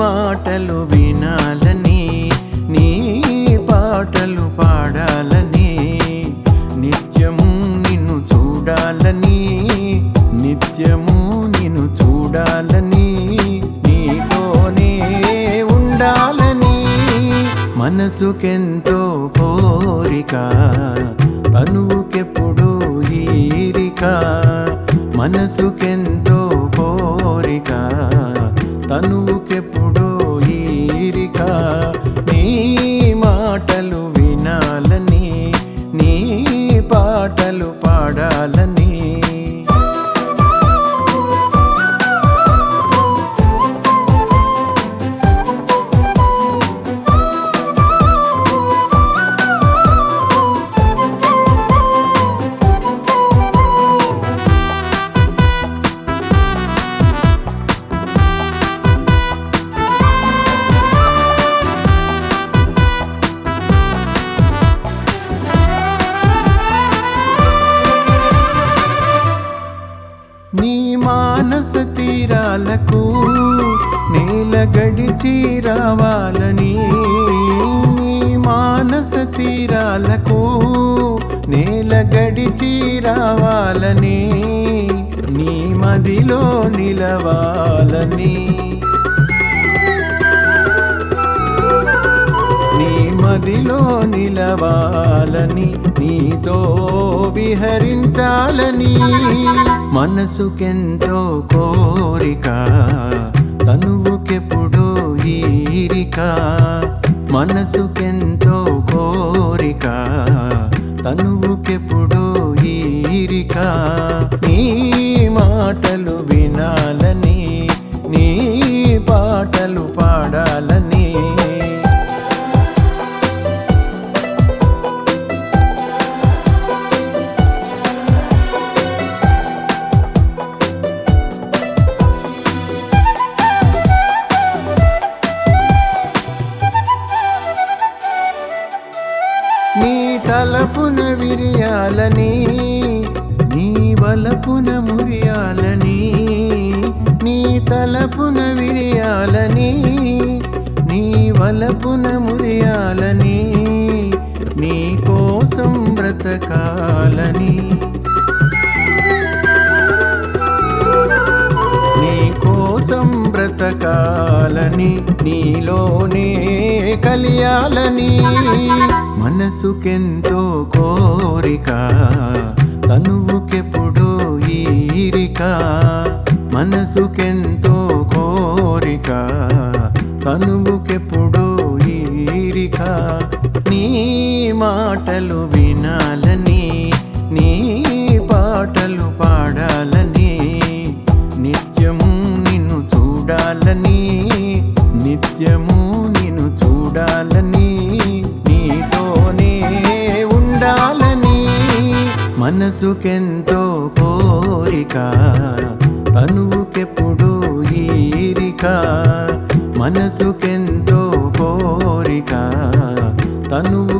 మాటలు వినాలని, నీ పాటలు పాడాలని, నిత్యము నిన్ను చూడాలని, నిత్యము నిన్ను చూడాలని, నీతోనే ఉండాలని మనసుకెంతో కోరిక, తనువుకెప్పుడు ఈరిక. మనసుకెంతో కోరిక, తనువుకెప్పుడు ఈరిక. నీ మాటలు వినాలని, నీ పాటలు పాడాలని. నీ మానస తీరాలకు నేల గడిచి రావాలని, నీ మానస తీరాలకు నేల గడిచి రావాలని, నీ మదిలో నిలవాలని, నీ మదిలో నిలవాలని, నీతో విహరించాలని మనసుకెంతో కోరిక, తనువుకెప్పుడు ఈరిక. మనసుకెంతో కోరిక, తనువుకెప్పుడు ఈరిక. నీ మాటలు వినాలని, నీ పాటలు పాడాలని. నీ తలపున విరియాలని, నీ వలపున మురియాలని, నీ తలపున విరియాలని, నీ వలపున మురియాలని, నీ కోసం బ్రతకాలని, నీ కోసం బ్రతకాలని, నీలోనే కలియాలని మనసుకెంతో కోరిక, తనువుకెప్పుడు ఈరిక. మనసుకెంతో కోరిక, తనువుకెప్పుడు ఈరిక. నీ మాటలు వినాలని, నీ పాటలు పాడాలని, నిత్యము నిన్ను చూడాలని, నిత్యము నిన్ను చూడాలని, నీతోనే ఉండాలని మనసుకెంతో కోరిక, తనువుకెప్పుడు ఈరిక. మనసుకెంతో కోరిక, తనువు